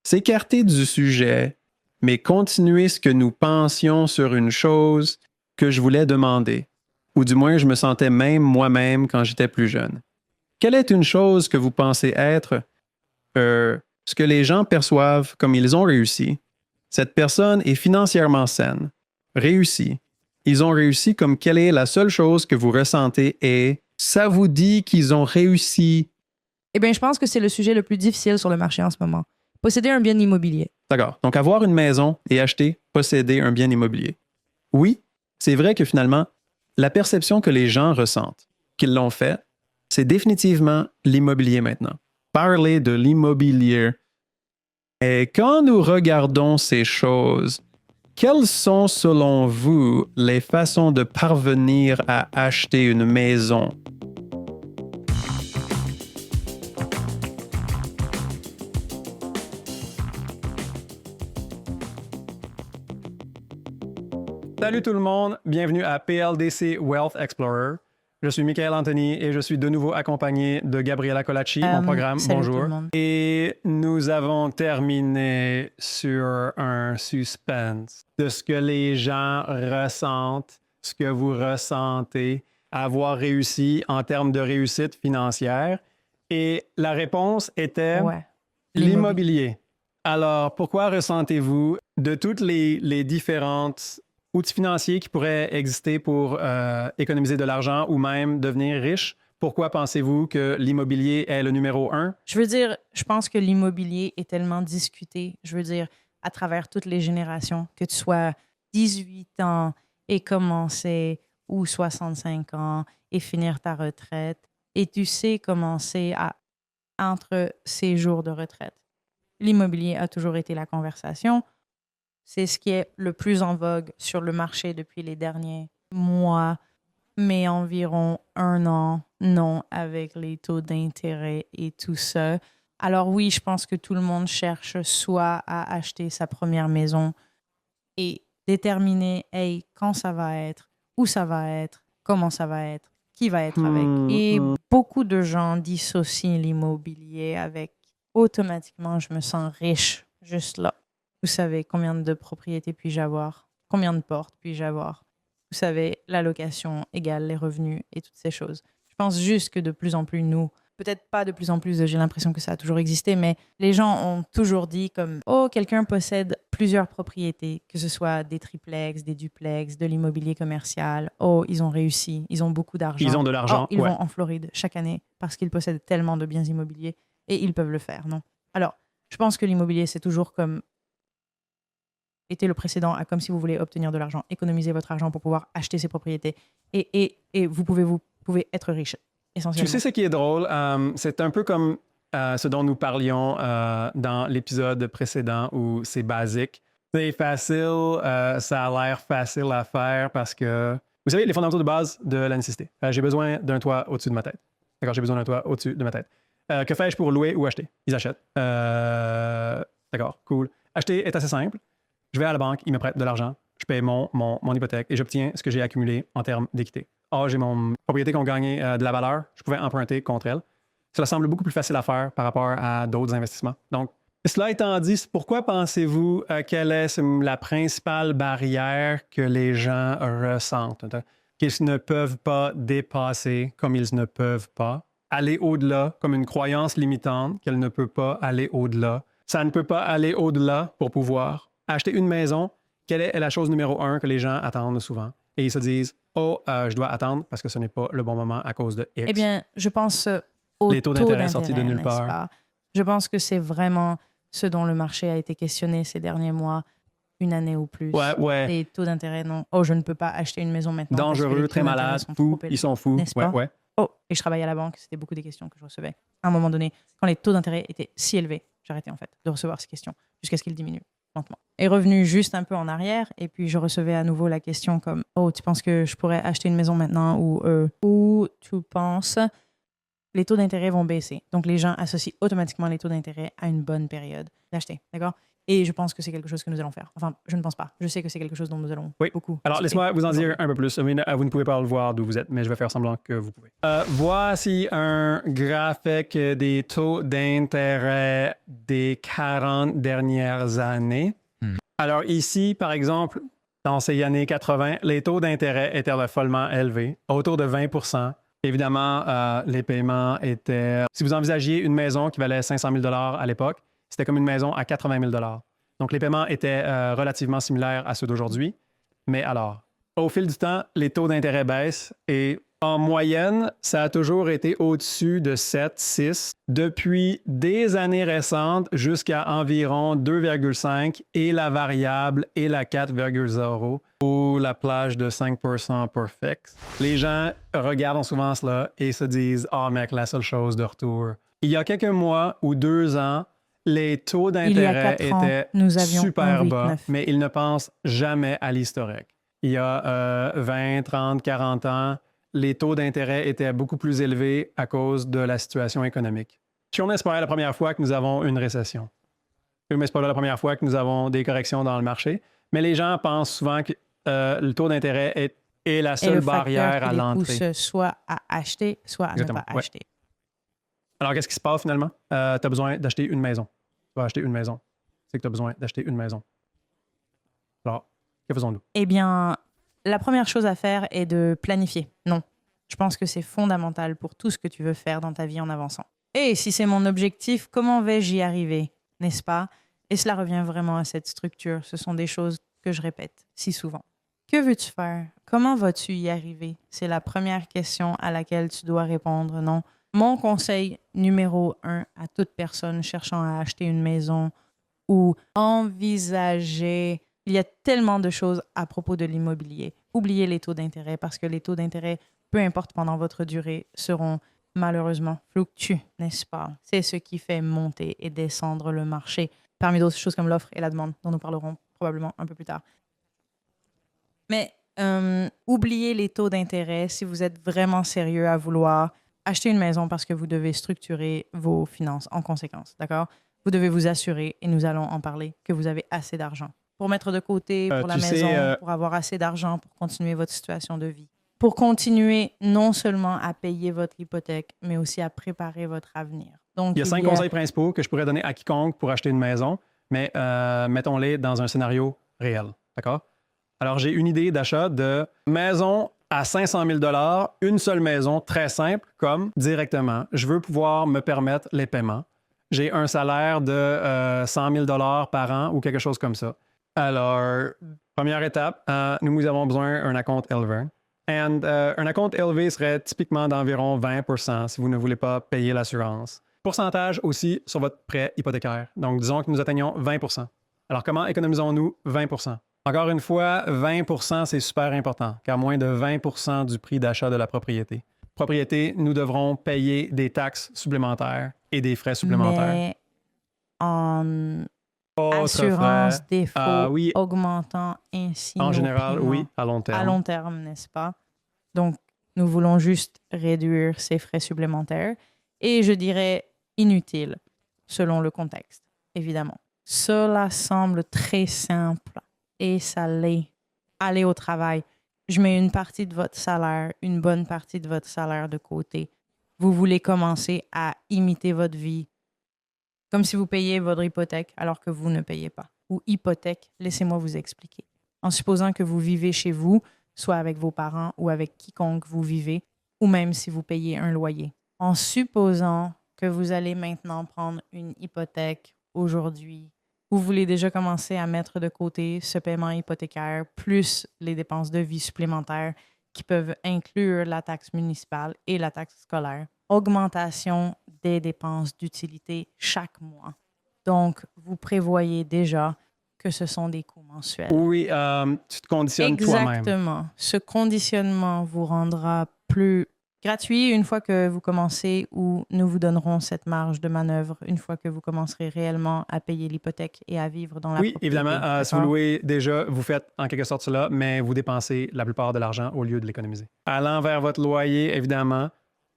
s'écarter du sujet, mais continuer ce que nous pensions sur une chose que je voulais demander, ou du moins je me sentais même moi-même quand j'étais plus jeune. Quelle est une chose que vous pensez être ce que les gens perçoivent comme ils ont réussi? Cette personne est financièrement saine, réussie. Ils ont réussi comme quelle est la seule chose que vous ressentez et ça vous dit qu'ils ont réussi? Eh bien, je pense que c'est le sujet le plus difficile sur le marché en ce moment. Posséder un bien immobilier. D'accord. Donc, avoir une maison et acheter, posséder un bien immobilier. Oui, c'est vrai que finalement, la perception que les gens ressentent, qu'ils l'ont fait, c'est définitivement l'immobilier maintenant. Parler de l'immobilier. Et quand nous regardons ces choses, quelles sont selon vous les façons de parvenir à acheter une maison? Salut tout le monde, bienvenue à PLDC Wealth Explorer. Je suis Michael Anthony et je suis de nouveau accompagné de Gabriela Colacci, mon programme. Bonjour. Et nous avons terminé sur un suspense de ce que les gens ressentent, ce que vous ressentez, avoir réussi en termes de réussite financière. Et la réponse était l'immobilier. Alors, pourquoi ressentez-vous de toutes les différentes outils financiers qui pourraient exister pour économiser de l'argent ou même devenir riche? Pourquoi pensez-vous que l'immobilier est le numéro 1? Je veux dire, je pense que l'immobilier est tellement discuté, je veux dire, à travers toutes les générations, que tu sois 18 ans et commencer, ou 65 ans et finir ta retraite. et tu sais comment c'est entre ces jours de retraite. L'immobilier a toujours été la conversation. C'est ce qui est le plus en vogue sur le marché depuis les derniers mois, mais environ 1 an, non, avec les taux d'intérêt et tout ça. Alors oui, je pense que tout le monde cherche soit à acheter sa première maison et déterminer, hey, quand ça va être, où ça va être, comment ça va être, qui va être avec. Et beaucoup de gens dissocient l'immobilier avec automatiquement, je me sens riche juste là. Vous savez, combien de propriétés puis-je avoir? Combien de portes puis-je avoir? Vous savez, la location égale les revenus et toutes ces choses. Je pense juste que de plus en plus, nous, peut-être pas de plus en plus, j'ai l'impression que ça a toujours existé, mais les gens ont toujours dit comme « Oh, quelqu'un possède plusieurs propriétés, que ce soit des triplex, des duplex, de l'immobilier commercial. Oh, ils ont réussi, ils ont beaucoup d'argent. Ils ont de l'argent, Ils vont en Floride chaque année parce qu'ils possèdent tellement de biens immobiliers et ils peuvent le faire, non? Alors, je pense que l'immobilier, c'est toujours comme était le précédent à comme si vous voulez obtenir de l'argent, économiser votre argent pour pouvoir acheter ces propriétés et vous pouvez être riche, essentiellement. Tu sais ce qui est drôle? C'est un peu comme ce dont nous parlions dans l'épisode précédent où c'est basique. C'est facile, ça a l'air facile à faire parce que, vous savez, les fondamentaux de base de la nécessité. J'ai besoin d'un toit au-dessus de ma tête. D'accord, j'ai besoin d'un toit au-dessus de ma tête. Que fais-je pour louer ou acheter? Ils achètent. D'accord, cool. Acheter est assez simple. Je vais à la banque, ils me prêtent de l'argent, je paye mon hypothèque et j'obtiens ce que j'ai accumulé en termes d'équité. J'ai mon propriété qui ont gagné de la valeur, je pouvais emprunter contre elle. Cela semble beaucoup plus facile à faire par rapport à d'autres investissements. Donc, cela étant dit, pourquoi pensez-vous quelle est la principale barrière que les gens ressentent? Qu'ils ne peuvent pas dépasser comme ils ne peuvent pas aller au-delà, comme une croyance limitante qu'elle ne peut pas aller au-delà. Ça ne peut pas aller au-delà pour pouvoir acheter une maison. Quelle est la chose numéro 1 que les gens attendent souvent? Et ils se disent, je dois attendre parce que ce n'est pas le bon moment à cause de X. Eh bien, je pense les taux d'intérêt sortis de nulle part. Je pense que c'est vraiment ce dont le marché a été questionné ces derniers mois, une année ou plus. Ouais. Les taux d'intérêt, non. Je ne peux pas acheter une maison maintenant. Dangereux, très malade, fous, ils sont fous. N'est-ce pas? Et je travaillais à la banque, c'était beaucoup des questions que je recevais. À un moment donné, quand les taux d'intérêt étaient si élevés, j'arrêtais en fait de recevoir ces questions jusqu'à ce qu'ils diminuent lentement. Et revenu juste un peu en arrière, et puis je recevais à nouveau la question comme « tu penses que je pourrais acheter une maison maintenant ?» ou « tu penses les taux d'intérêt vont baisser. » Donc, les gens associent automatiquement les taux d'intérêt à une bonne période d'acheter, d'accord? Et je pense que c'est quelque chose que nous allons faire. Enfin, je ne pense pas. Je sais que c'est quelque chose dont nous allons beaucoup. Alors, laisse-moi vous en dire un peu plus. Vous ne pouvez pas le voir d'où vous êtes, mais je vais faire semblant que vous pouvez. Voici un graphique des taux d'intérêt des 40 dernières années. Alors ici, par exemple, dans ces années 80, les taux d'intérêt étaient follement élevés, autour de 20 %. Évidemment, les paiements étaient... Si vous envisagiez une maison qui valait 500 000 $ à l'époque, c'était comme une maison à 80 000 $. Donc, les paiements étaient relativement similaires à ceux d'aujourd'hui. Mais alors, au fil du temps, les taux d'intérêt baissent et en moyenne, ça a toujours été au-dessus de 7, 6 depuis des années récentes jusqu'à environ 2,5 et la variable et la 4,0 ou la plage de 5% perfect. Les gens regardent souvent cela et se disent « Ah, mec, la seule chose de retour. » Il y a quelques mois ou 2 ans, les taux d'intérêt étaient super bas, mais ils ne pensent jamais à l'historique. Il y a 20, 30, 40 ans, les taux d'intérêt étaient beaucoup plus élevés à cause de la situation économique. Si on espère la première fois que nous avons une récession, mais c'est pas la première fois que nous avons des corrections dans le marché, mais les gens pensent souvent que le taux d'intérêt est la seule barrière à l'entrée. Pousse soit à acheter, soit à ne pas acheter. Alors, qu'est-ce qui se passe finalement? Tu as besoin d'acheter une maison. Tu vas acheter une maison. C'est que tu as besoin d'acheter une maison. Alors, que faisons-nous? Eh bien, la première chose à faire est de planifier. Non. Je pense que c'est fondamental pour tout ce que tu veux faire dans ta vie en avançant. Et si c'est mon objectif, comment vais-je y arriver? N'est-ce pas? Et cela revient vraiment à cette structure. Ce sont des choses que je répète si souvent. Que veux-tu faire? Comment vas-tu y arriver? C'est la première question à laquelle tu dois répondre, non? Mon conseil numéro 1 à toute personne cherchant à acheter une maison ou envisager... Il y a tellement de choses à propos de l'immobilier. Oubliez les taux d'intérêt parce que les taux d'intérêt, peu importe pendant votre durée, seront malheureusement, fluctue, n'est-ce pas? C'est ce qui fait monter et descendre le marché, parmi d'autres choses comme l'offre et la demande, dont nous parlerons probablement un peu plus tard. Mais oubliez les taux d'intérêt si vous êtes vraiment sérieux à vouloir acheter une maison parce que vous devez structurer vos finances en conséquence, d'accord? Vous devez vous assurer, et nous allons en parler, que vous avez assez d'argent pour mettre de côté pour la maison, pour avoir assez d'argent pour continuer votre situation de vie. Pour continuer non seulement à payer votre hypothèque, mais aussi à préparer votre avenir. Donc, Il y a 5 conseils principaux que je pourrais donner à quiconque pour acheter une maison, mais mettons-les dans un scénario réel. D'accord? Alors, j'ai une idée d'achat de maison à 500 000 $, une seule maison très simple, comme directement, je veux pouvoir me permettre les paiements. J'ai un salaire de 100 000 $ par an ou quelque chose comme ça. Alors, première étape, nous avons besoin d'un acompte élevé. Un acompte élevé serait typiquement d'environ 20% si vous ne voulez pas payer l'assurance. Pourcentage aussi sur votre prêt hypothécaire. Donc, disons que nous atteignons 20%. Alors, comment économisons-nous 20%? Encore une fois, 20%, c'est super important, car moins de 20% du prix d'achat de la propriété. Propriété, nous devrons payer des taxes supplémentaires et des frais supplémentaires. Mais en Autre assurance frais. défaut Oui, augmentant ainsi en nos général, paiements oui, à long terme. à long terme, n'est-ce pas? Donc, nous voulons juste réduire ces frais supplémentaires et je dirais inutiles selon le contexte, évidemment. Cela semble très simple et ça l'est. Allez au travail. Je mets une partie de votre salaire, une bonne partie de votre salaire de côté. Vous voulez commencer à imiter votre vie comme si vous payiez votre hypothèque alors que vous ne payez pas. Ou hypothèque, laissez-moi vous expliquer. En supposant que vous vivez chez vous, soit avec vos parents ou avec quiconque vous vivez, ou même si vous payez un loyer. En supposant que vous allez maintenant prendre une hypothèque aujourd'hui, vous voulez déjà commencer à mettre de côté ce paiement hypothécaire plus les dépenses de vie supplémentaires qui peuvent inclure la taxe municipale et la taxe scolaire. Augmentation des dépenses d'utilité chaque mois. Donc, vous prévoyez déjà que ce sont des coûts mensuels. Oui, tu te conditionnes toi-même. Exactement. Ce conditionnement vous rendra plus gratuit une fois que vous commencez ou nous vous donnerons cette marge de manœuvre une fois que vous commencerez réellement à payer l'hypothèque et à vivre dans la Oui, propriété. évidemment, si vous louez déjà, vous faites en quelque sorte cela, mais vous dépensez la plupart de l'argent au lieu de l'économiser. Allant vers votre loyer, évidemment,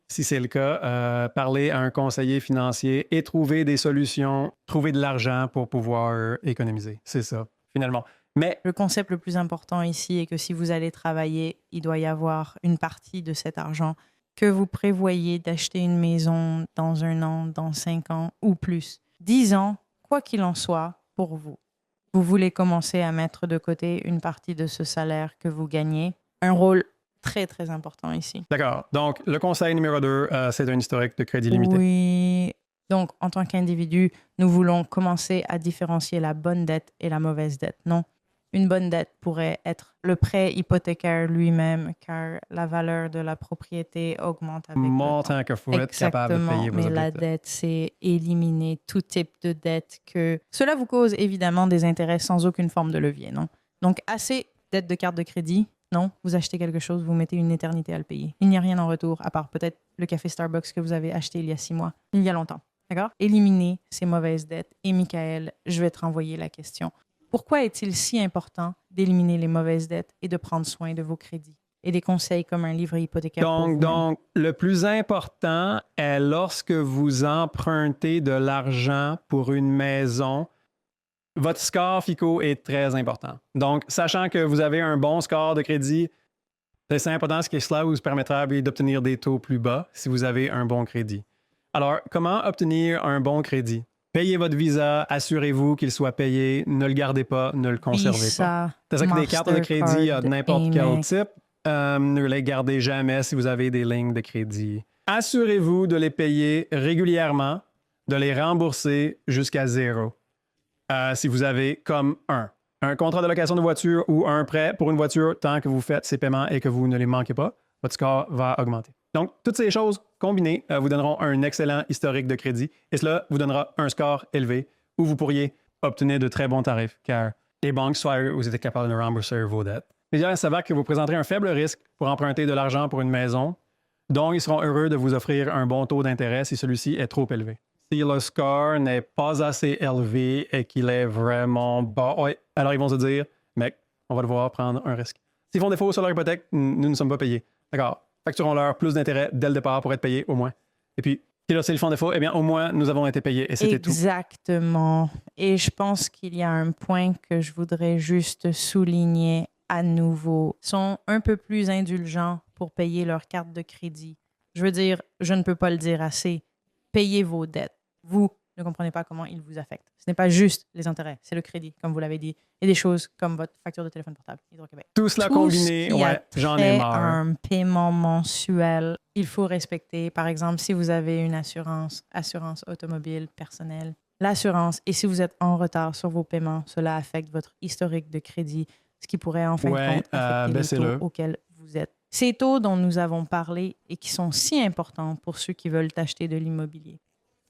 si c'est le cas, parlez à un conseiller financier et trouvez des solutions, trouvez de l'argent pour pouvoir économiser. C'est ça, finalement. Mais Le concept le plus important ici est que si vous allez travailler, il doit y avoir une partie de cet argent que vous prévoyez d'acheter une maison dans 1 an, dans 5 ans ou plus. 10 ans, quoi qu'il en soit, pour vous. Vous voulez commencer à mettre de côté une partie de ce salaire que vous gagnez. Un rôle très, très important ici. d'accord. Donc, le conseil numéro 2, c'est un historique de crédit limité. Oui. Donc, en tant qu'individu, nous voulons commencer à différencier la bonne dette et la mauvaise dette. Non, une bonne dette pourrait être le prêt hypothécaire lui-même, car la valeur de la propriété augmente avec le temps. Montant que vous êtes capable de Exactement, payer vos mais la objectifs. dette, c'est éliminer tout type de dette que... Cela vous cause évidemment des intérêts sans aucune forme de levier, non? Donc, assez dette de carte de crédit, non? Vous achetez quelque chose, vous mettez une éternité à le payer. Il n'y a rien en retour, à part peut-être le café Starbucks que vous avez acheté il y a 6 mois, il y a longtemps. D'accord? Éliminer ces mauvaises dettes. Et Michael, je vais te renvoyer la question. Pourquoi est-il si important d'éliminer les mauvaises dettes et de prendre soin de vos crédits? Et des conseils comme un livret hypothécaire pour vous-même. Donc, le plus important est lorsque vous empruntez de l'argent pour une maison, votre score FICO est très important. Donc, sachant que vous avez un bon score de crédit, c'est important parce que cela vous permettra d'obtenir des taux plus bas si vous avez un bon crédit. Alors, comment obtenir un bon crédit? Payez votre visa, assurez-vous qu'il soit payé, ne le gardez pas, ne le conservez pas. C'est ça que des cartes de crédit de n'importe quel type, ne les gardez jamais si vous avez des lignes de crédit. Assurez-vous de les payer régulièrement, de les rembourser jusqu'à 0. Si vous avez comme un contrat de location de voiture ou un prêt pour une voiture, tant que vous faites ces paiements et que vous ne les manquez pas, votre score va augmenter. Donc, toutes ces choses combinées vous donneront un excellent historique de crédit et cela vous donnera un score élevé où vous pourriez obtenir de très bons tarifs car les banques soient vous êtes capables de rembourser vos dettes. Il s'avère que vous présenterez un faible risque pour emprunter de l'argent pour une maison Donc, ils seront heureux de vous offrir un bon taux d'intérêt si celui-ci est trop élevé. Si le score n'est pas assez élevé et qu'il est vraiment bas, ouais, alors ils vont se dire, mec, on va devoir prendre un risque. S'ils font défaut sur leur hypothèque, nous ne sommes pas payés. D'accord. Facturons-leur plus d'intérêt dès le départ pour être payés au moins. Et puis, s'ils font défaut, eh bien, au moins, nous avons été payés et c'était tout. Exactement. Et je pense qu'il y a un point que je voudrais juste souligner à nouveau. Ils sont un peu plus indulgents pour payer leur carte de crédit. Je veux dire, je ne peux pas le dire assez. Payez vos dettes. Vous ne comprenez pas comment ils vous affectent. Ce n'est pas juste les intérêts, c'est le crédit, comme vous l'avez dit, et des choses comme votre facture de téléphone portable, Hydro-Québec. Tout cela combiné, j'en ai marre. Un paiement mensuel, il faut respecter. Par exemple, si vous avez une assurance automobile personnelle, l'assurance, et si vous êtes en retard sur vos paiements, cela affecte votre historique de crédit, ce qui pourrait en fin de compte affecter les taux auxquels vous êtes. Ces taux dont nous avons parlé et qui sont si importants pour ceux qui veulent acheter de l'immobilier,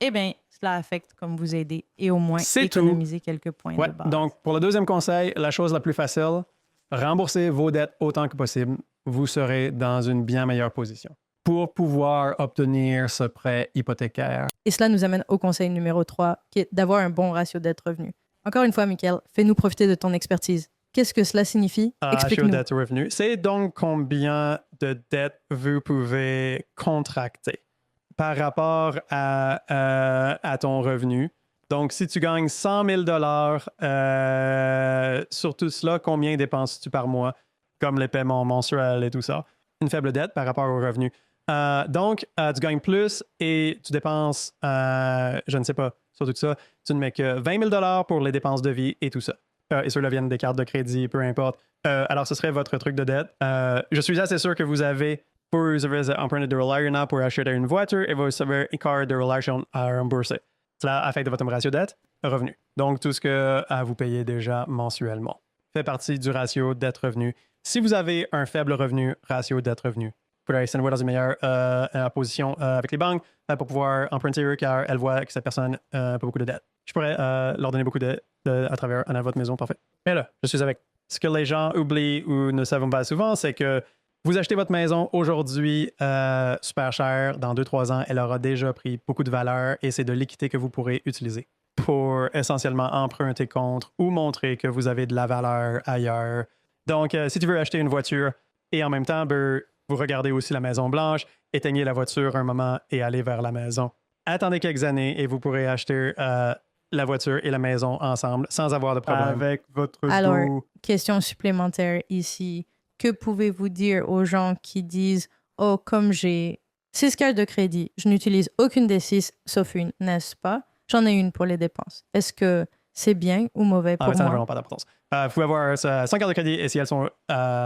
eh bien, cela affecte comme vous aider et au moins économiser quelques points de base. Donc, pour le deuxième conseil, la chose la plus facile, remboursez vos dettes autant que possible. Vous serez dans une bien meilleure position pour pouvoir obtenir ce prêt hypothécaire. Et cela nous amène au conseil numéro 3, qui est d'avoir un bon ratio dette-revenu. Encore une fois, Michael, fais-nous profiter de ton expertise. Qu'est-ce que cela signifie? Explique-nous. Ratio dette-revenu, c'est donc combien de dettes vous pouvez contracter par rapport à ton revenu. Donc, si tu gagnes 100 000 sur tout cela, combien dépenses-tu par mois, comme les paiements mensuels et tout ça? Une faible dette par rapport au revenu. Donc, tu gagnes plus et tu dépenses, je ne sais pas, sur tout ça, tu ne mets que 20 000 pour les dépenses de vie et tout ça. Et ceux-là viennent des cartes de crédit, peu importe. Alors, ce serait votre truc de dette. Je suis assez sûr que vous avez emprunté de relais pour acheter une voiture et vous avez une carte de relation à rembourser. Cela affecte votre ratio dette revenu. Donc, tout ce que vous payez déjà mensuellement fait partie du ratio dette-revenu. Si vous avez un faible revenu, ratio dette-revenu, vous pourrez être dans une meilleure position avec les banques pour pouvoir emprunter eux car elles voient que cette personne n'a pas beaucoup de dettes. Je pourrais leur donner beaucoup de à travers votre maison, parfait. Mais là, je suis avec. Ce que les gens oublient ou ne savent pas souvent, c'est que vous achetez votre maison aujourd'hui super cher. Dans 2-3 ans, elle aura déjà pris beaucoup de valeur et c'est de l'équité que vous pourrez utiliser pour essentiellement emprunter contre ou montrer que vous avez de la valeur ailleurs. Donc, si tu veux acheter une voiture et en même temps, vous regardez aussi la Maison Blanche, éteignez la voiture un moment et allez vers la maison. Attendez quelques années et vous pourrez acheter la voiture et la maison ensemble sans avoir de problème. Avec votre Alors, question supplémentaire ici. Que pouvez-vous dire aux gens qui disent « Oh, comme j'ai 6 cartes de crédit, je n'utilise aucune des 6 sauf une, n'est-ce pas? J'en ai une pour les dépenses. Est-ce que c'est bien ou mauvais pour moi? » Ça n'a vraiment pas d'importance. Vous pouvez avoir 100 cartes de crédit et si elles sont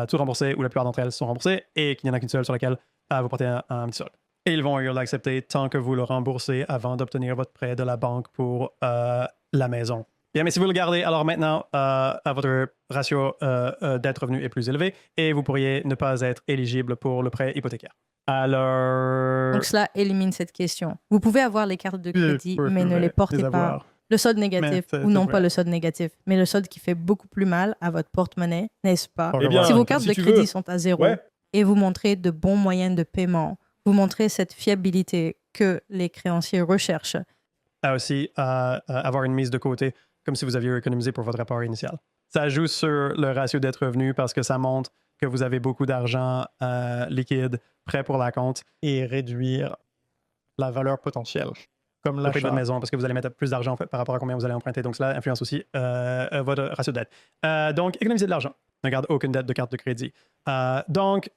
toutes remboursées ou la plupart d'entre elles sont remboursées et qu'il n'y en a qu'une seule sur laquelle vous portez un petit solde. Et ils vont l'accepter tant que vous le remboursez avant d'obtenir votre prêt de la banque pour la maison. Bien, mais si vous le gardez, alors maintenant, votre ratio dette-revenu est plus élevé et vous pourriez ne pas être éligible pour le prêt hypothécaire. Alors... Donc, cela élimine cette question. Vous pouvez avoir les cartes de crédit, mais ne les portez pas. Le solde négatif, ou non pas le solde négatif, mais le solde qui fait beaucoup plus mal à votre porte-monnaie, n'est-ce pas? Si vos cartes de crédit sont à zéro et vous montrez de bons moyens de paiement, vous montrez cette fiabilité que les créanciers recherchent. Aussi, avoir une mise de côté, comme si vous aviez économisé pour votre apport initial. Ça joue sur le ratio dette-revenu parce que ça montre que vous avez beaucoup d'argent liquide prêt pour la compte et réduire la valeur potentielle, comme le prix de votre maison parce que vous allez mettre plus d'argent par rapport à combien vous allez emprunter. Donc, cela influence aussi votre ratio de dette. Donc, économisez de l'argent. Ne garde aucune dette de carte de crédit. Donc,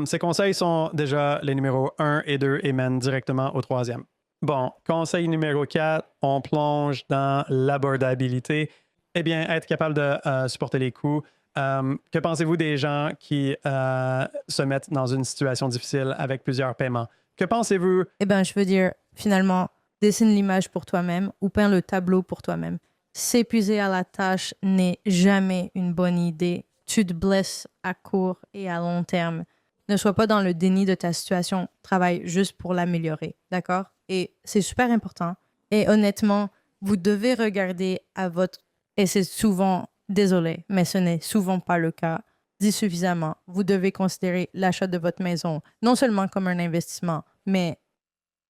ces conseils sont déjà les numéros 1 et 2 et mènent directement au 3e. Bon, conseil numéro 4, on plonge dans l'abordabilité. Eh bien, être capable de supporter les coûts. Que pensez-vous des gens qui se mettent dans une situation difficile avec plusieurs paiements? Que pensez-vous? Eh bien, je veux dire, finalement, dessine l'image pour toi-même ou peins le tableau pour toi-même. S'épuiser à la tâche n'est jamais une bonne idée. Tu te blesses à court et à long terme. Ne sois pas dans le déni de ta situation. Travaille juste pour l'améliorer, d'accord? Et c'est super important. Et honnêtement, vous devez regarder à votre... Et c'est souvent, désolé, mais ce n'est souvent pas le cas. dit suffisamment. Vous devez considérer l'achat de votre maison non seulement comme un investissement, mais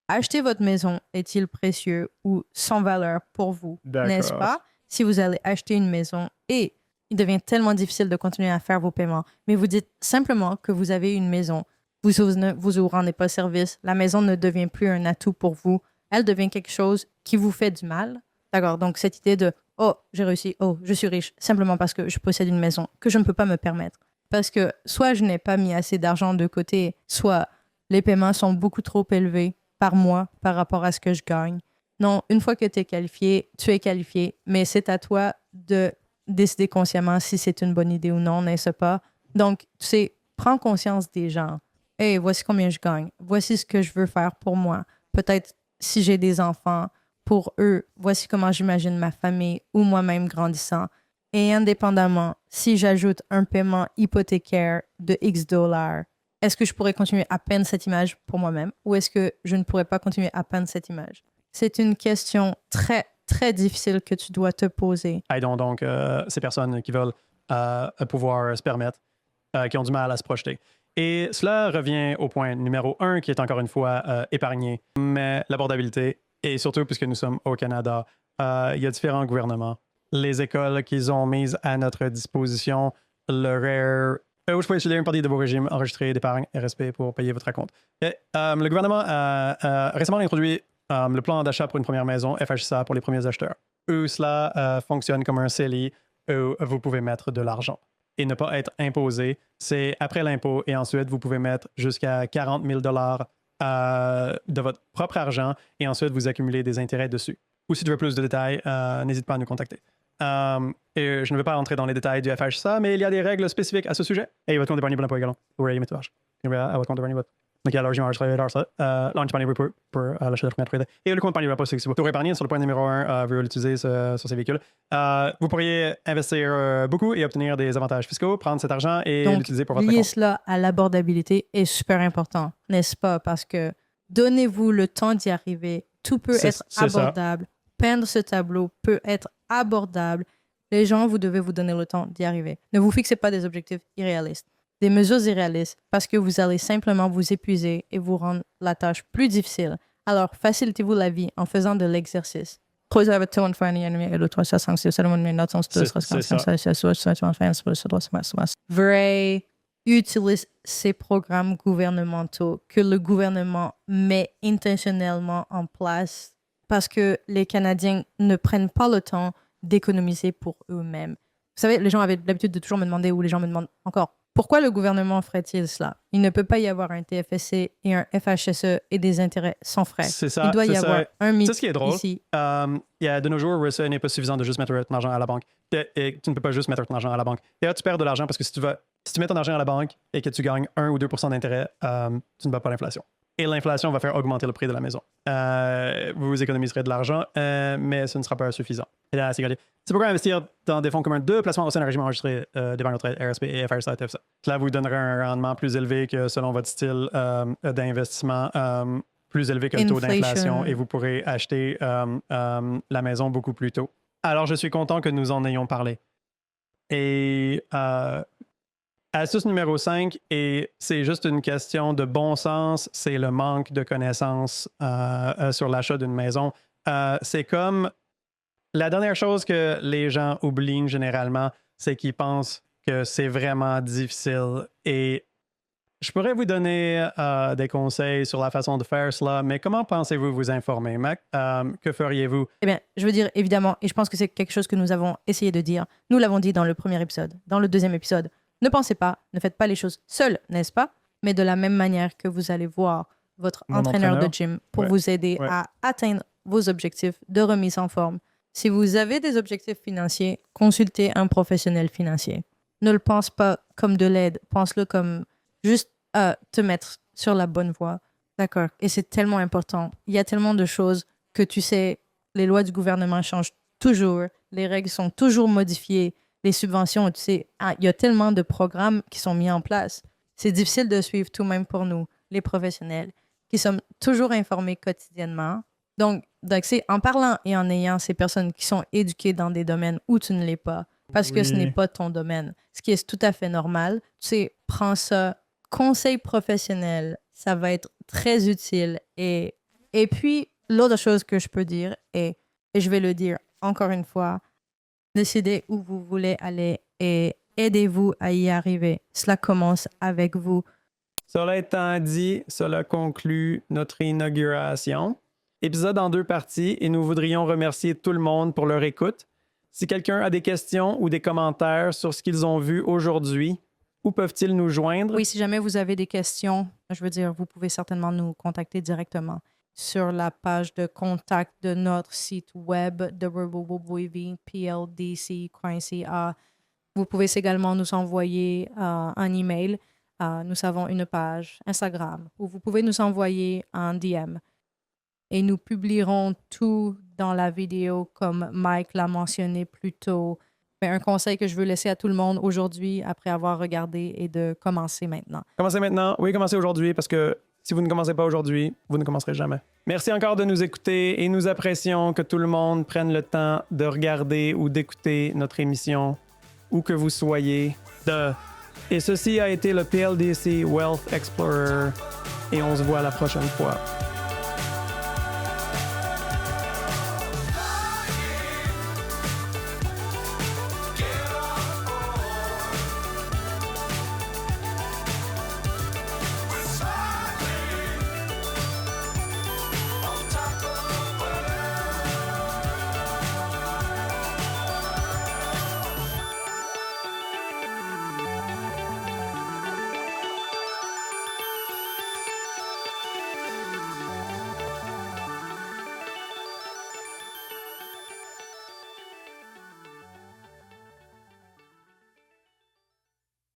acheter votre maison est-il précieux ou sans valeur pour vous, n'est-ce pas? Si vous allez acheter une maison et il devient tellement difficile de continuer à faire vos paiements, mais vous dites simplement que vous avez une maison, vous ne vous rendez pas service, la maison ne devient plus un atout pour vous, elle devient quelque chose qui vous fait du mal. D'accord, donc cette idée de « Oh, j'ai réussi, oh, je suis riche », simplement parce que je possède une maison que je ne peux pas me permettre. Parce que soit je n'ai pas mis assez d'argent de côté, soit les paiements sont beaucoup trop élevés par mois par rapport à ce que je gagne. Non, une fois que tu es qualifié, mais c'est à toi de décider consciemment si c'est une bonne idée ou non, n'est-ce pas? Donc, tu sais, prends conscience des gens. Hey, voici combien je gagne. Voici ce que je veux faire pour moi. Peut-être si j'ai des enfants, pour eux, voici comment j'imagine ma famille ou moi-même grandissant. Et indépendamment, si j'ajoute un paiement hypothécaire de X dollars, est-ce que je pourrais continuer à peindre cette image pour moi-même ou est-ce que je ne pourrais pas continuer à peindre cette image? C'est une question très, très difficile que tu dois te poser. Aidons donc ces personnes qui veulent pouvoir se permettre, qui ont du mal à se projeter. Et cela revient au point numéro 1 qui est encore une fois épargné, mais l'abordabilité, et surtout puisque nous sommes au Canada, il y a différents gouvernements. Les écoles qu'ils ont mises à notre disposition, le RARE, où je peux étudier une partie de vos régimes enregistrés d'épargne RSP pour payer votre acompte. Le gouvernement a récemment introduit le plan d'achat pour une première maison, FHSA, pour les premiers acheteurs, où cela fonctionne comme un CELI où vous pouvez mettre de l'argent et ne pas être imposé. C'est après l'impôt et ensuite, vous pouvez mettre jusqu'à 40 000 de votre propre argent et ensuite, vous accumulez des intérêts dessus. Ou si tu veux plus de détails, n'hésite pas à nous contacter. Et je ne vais pas entrer dans les détails du FHSA, mais il y a des règles spécifiques à ce sujet. Et votre compte d'épargne pour l'impôt également. Vous voyez, mettez à votre compte d'épargne. Donc, il y a l'argent enregistré dans ça. L'argent épargné pour l'achat de la première propriété. Et le compte d'épargne c'est que si vous pour épargner sur le point numéro 1, vous l'utilisez sur ces véhicules. Vous pourriez investir beaucoup et obtenir des avantages fiscaux, prendre cet argent et l'utiliser pour votre compte. Lier cela à l'abordabilité est super important, n'est-ce pas? Parce que donnez-vous le temps d'y arriver. Tout peut être abordable. Peindre ce tableau peut être abordable. Les gens, vous devez vous donner le temps d'y arriver. Ne vous fixez pas des objectifs irréalistes, des mesures irréalistes, parce que vous allez simplement vous épuiser et vous rendre la tâche plus difficile. Alors, facilitez-vous la vie en faisant de l'exercice. Vrai, utilise ces programmes gouvernementaux que le gouvernement met intentionnellement en place parce que les Canadiens ne prennent pas le temps d'économiser pour eux-mêmes. Vous savez, les gens avaient l'habitude de toujours me demander, ou les gens me demandent encore, pourquoi le gouvernement ferait-il cela? Il ne peut pas y avoir un TFSC et un FHSE et des intérêts sans frais. C'est ça. Il doit y avoir un mythe. C'est ce qui est drôle. Ici. Il y a de nos jours, ce n'est pas suffisant de juste mettre ton argent à la banque. Et tu ne peux pas juste mettre ton argent à la banque. Et là, tu perds de l'argent parce que si tu mets ton argent à la banque et que tu gagnes 1 ou 2 d'intérêt, tu ne bats pas l'inflation. Et l'inflation va faire augmenter le prix de la maison. Vous économiserez de l'argent, mais ce ne sera pas suffisant. Et là, c'est pourquoi investir dans des fonds communs de placement au sein d'un régime enregistré d'épargne retraite, RSP et FRSA, TFSA. Cela vous donnera un rendement plus élevé que selon votre style d'investissement, plus élevé que le taux d'inflation et vous pourrez acheter la maison beaucoup plus tôt. Alors, je suis content que nous en ayons parlé. Et astuce numéro 5, et c'est juste une question de bon sens, c'est le manque de connaissances sur l'achat d'une maison. C'est comme la dernière chose que les gens oublient généralement, c'est qu'ils pensent que c'est vraiment difficile. Et je pourrais vous donner des conseils sur la façon de faire cela, mais comment pensez-vous vous informer, Mac? Que feriez-vous? Eh bien, je veux dire, évidemment, et je pense que c'est quelque chose que nous avons essayé de dire. Nous l'avons dit dans le premier épisode, dans le deuxième épisode. Ne pensez pas, ne faites pas les choses seuls, n'est-ce pas? Mais de la même manière que vous allez voir votre entraîneur de gym pour vous aider à atteindre vos objectifs de remise en forme. Si vous avez des objectifs financiers, consultez un professionnel financier. Ne le pense pas comme de l'aide, pense-le comme juste te mettre sur la bonne voie. D'accord? Et c'est tellement important. Il y a tellement de choses que tu sais, les lois du gouvernement changent toujours, les règles sont toujours modifiées. Les subventions, tu sais, il y a tellement de programmes qui sont mis en place. C'est difficile de suivre tout même pour nous, les professionnels, qui sommes toujours informés quotidiennement. Donc c'est en parlant et en ayant ces personnes qui sont éduquées dans des domaines où tu ne l'es pas, parce que ce n'est pas ton domaine, ce qui est tout à fait normal. Tu sais, prends ça, conseil professionnel, ça va être très utile. Et puis, l'autre chose que je peux dire, et je vais le dire encore une fois, décidez où vous voulez aller et aidez-vous à y arriver. Cela commence avec vous. Cela étant dit, cela conclut notre inauguration. Épisode en 2 parties et nous voudrions remercier tout le monde pour leur écoute. Si quelqu'un a des questions ou des commentaires sur ce qu'ils ont vu aujourd'hui, où peuvent-ils nous joindre? Oui, si jamais vous avez des questions, je veux dire, vous pouvez certainement nous contacter directement sur la page de contact de notre site web www.pldc.ca. Vous pouvez également nous envoyer un email. Nous avons une page Instagram où vous pouvez nous envoyer un DM. Et nous publierons tout dans la vidéo comme Mike l'a mentionné plus tôt. Mais un conseil que je veux laisser à tout le monde aujourd'hui, après avoir regardé, est de commencer maintenant. Commencez maintenant. Oui, commencez aujourd'hui parce que si vous ne commencez pas aujourd'hui, vous ne commencerez jamais. Merci encore de nous écouter et nous apprécions que tout le monde prenne le temps de regarder ou d'écouter notre émission, où que vous soyez. Et ceci a été le PLDC Wealth Explorer et on se voit la prochaine fois.